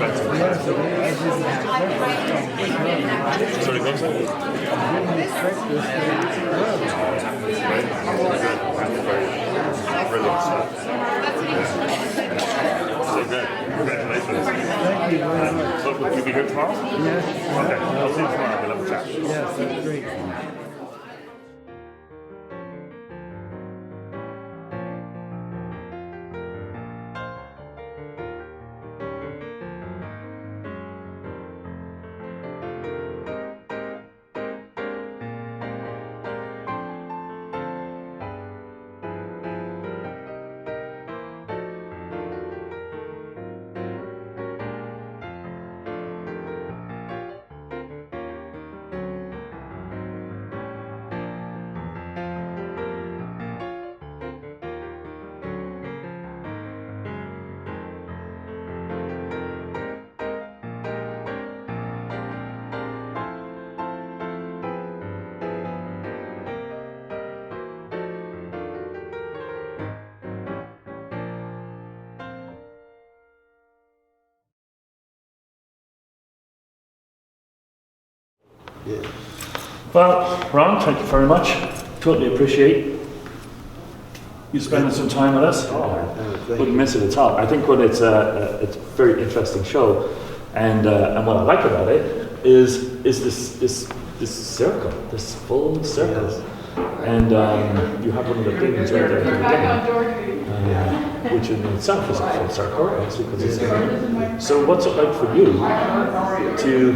expensive. Yes, it is. Sorry, what's that? I didn't expect this. Right? Brilliant stuff. So good. Congratulations. Thank you very much. So will you be here tomorrow? Yes. Okay, I'll see you tomorrow. We'll have a chat. Yes, that's great. Yeah. Well, Ron, thank you very much. Totally appreciate you spending some time with us. Wouldn't miss it at all. I think it's a very interesting show, and what I like about it is this circle, this full circle, Yes. and you have one of the things right there at the beginning, which in itself is a full circle, obviously, because it's so. What's it like for you to?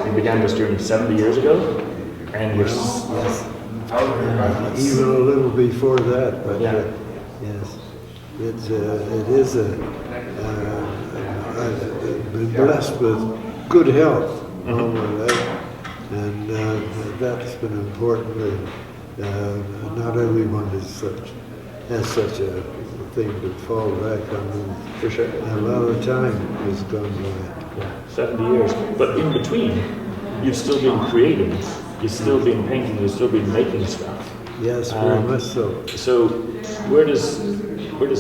You began this journey 70 years ago, and you're Even a little before that, but Yeah. yes, it is I've been blessed with good health all my life, and that's been important. Not everyone has such a thing to fall back on. for sure. A lot of time has gone by. Yeah, 70 years. But in between, you've still been creating, you've still been painting, you've still been making stuff. Yes, very much so. So where does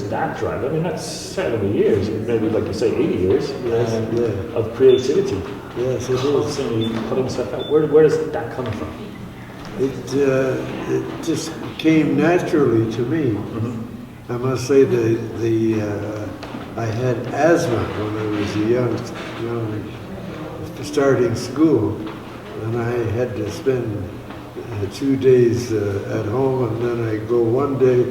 that drive? I mean, that's 70 years, maybe like you say, 80 years Yes, yeah. of creativity. Yes, it is. Constantly putting stuff out. Where does that come from? It just came naturally to me. I must say I had asthma when I was young, starting school, and I had to spend 2 days at home, and then I go one day,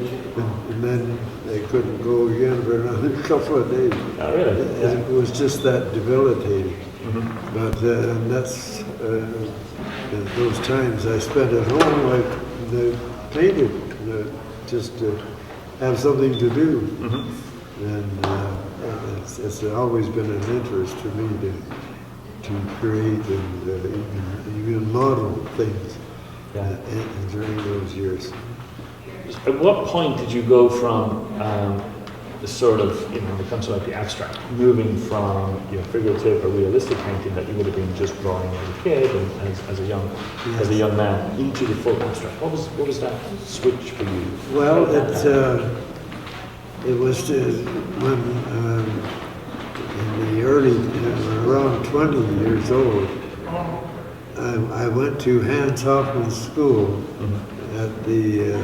and then I couldn't go again for another couple of days. Oh, really? Yeah. It was just that debilitating. But and that's those times I spent at home, I painted just to have something to do, and it's always been an interest for me to create and even model things during those years. At what point did you go from the sort of, when it comes to like the abstract, moving from figurative or realistic painting that you would have been just drawing as a kid and as a young man into the full abstract? What was that switch for you? Well, it was when in the early, around 20 years old, I went to Hans Hofmann's school at the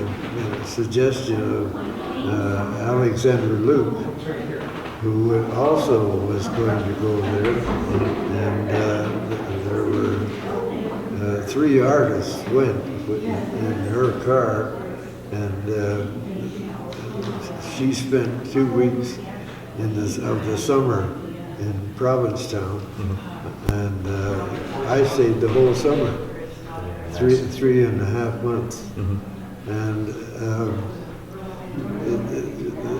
suggestion of Alexander Luke, who also was going to go there, and there were 3 artists went in her car, and she spent 2 weeks of the summer in Provincetown, and I stayed the whole summer, 3.5 months, and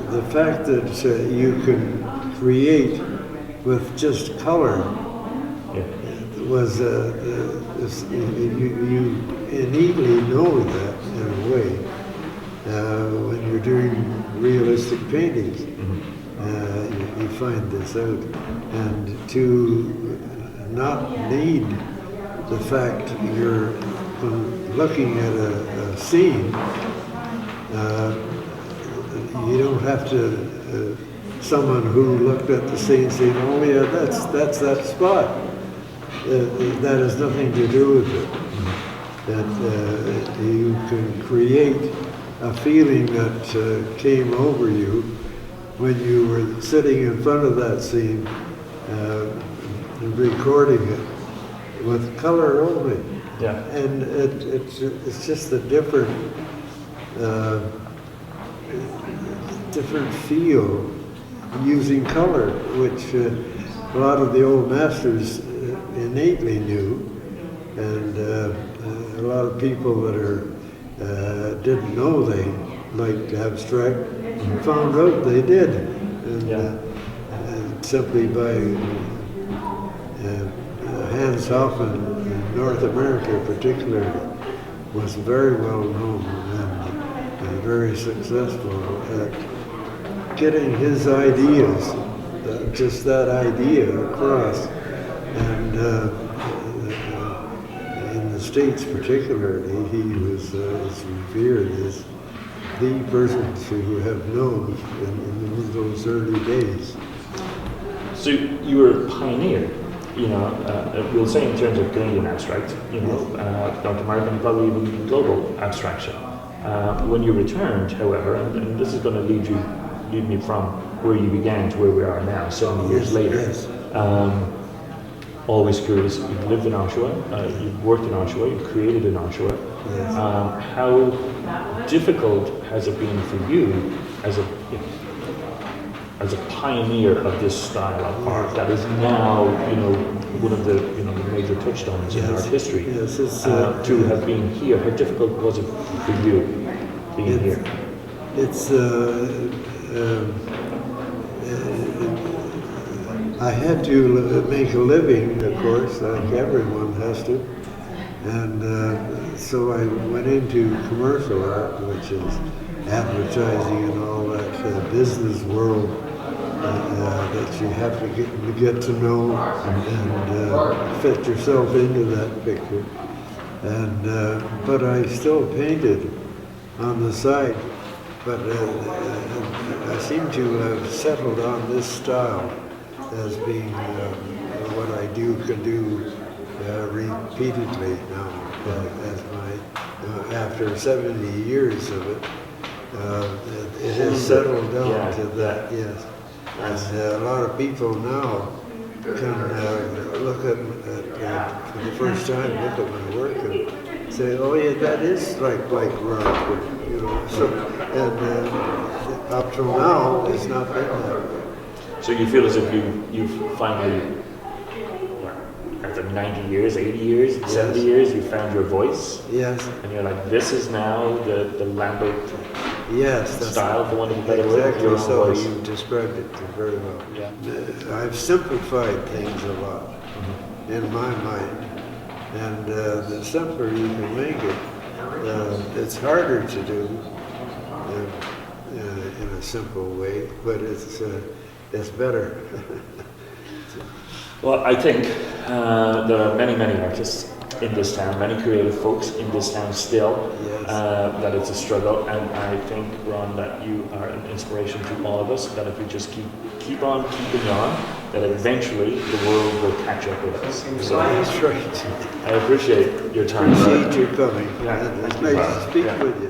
the fact that you can create with just color was you innately know that in a way when you're doing realistic paintings. You find this out, and to not need the fact you're looking at a scene, you don't have to someone who looked at the scene saying, oh yeah, that's that spot. That has nothing to do with it. That you can create a feeling that came over you when you were sitting in front of that scene and recording it with color only. Yeah. And it's just a different feel using color, which a lot of the old masters innately knew, and a lot of people that didn't know they liked abstract found out they did, and simply by Hans Hofmann in North America particularly was very well known and very successful at getting his ideas, just that idea across. And in the States particularly, he was revered as the person to have known in those early days. So you were a pioneer, you know, we'll say in terms of Canadian abstract, you know, Dr. Martin, probably even global abstraction. When you returned, however, and this is going to lead me from where you began to where we are now, 70 years later. Yes. Always curious, you've lived in Oshawa, you've worked in Oshawa, you've created in Oshawa. Yes. How difficult has it been for you as a pioneer of this style of art that is now, you know, one of the, you know, the major touchstones in art history? Yes, it's, to have been here, how difficult was it for you being here? It's I had to make a living, of course, like everyone has to, and so I went into commercial art, which is advertising and all that business world that you have to get to know and fit yourself into that picture. And but I still painted on the side, but I seem to have settled on this style as being what I can do repeatedly now, as my after 70 years of it, it has settled down to that. Yes, and a lot of people now can look at for the first time, look at my work and say, "Oh yeah, that is like Ronald," you know. So, and up till now, it's not been that way. So you feel as if you've finally, after 90 years, 80 years, 70 years, you found your voice? Yes. And you're like, this is now the Lambert style, for want of a better word? Exactly so, you described it very well. Yeah. I've simplified things a lot in my mind. And the simpler you can make it, it's harder to do in a simple way, but it's better. Well, I think there are many, many artists in this town, many creative folks in this town still, that it's a struggle, and I think, Ron, that you are an inspiration to all of us, that if we just keep on keeping on, that eventually the world will catch up with us. So That's right. I appreciate your time. Appreciate you coming. Yeah, It's thank you, nice to speak with you.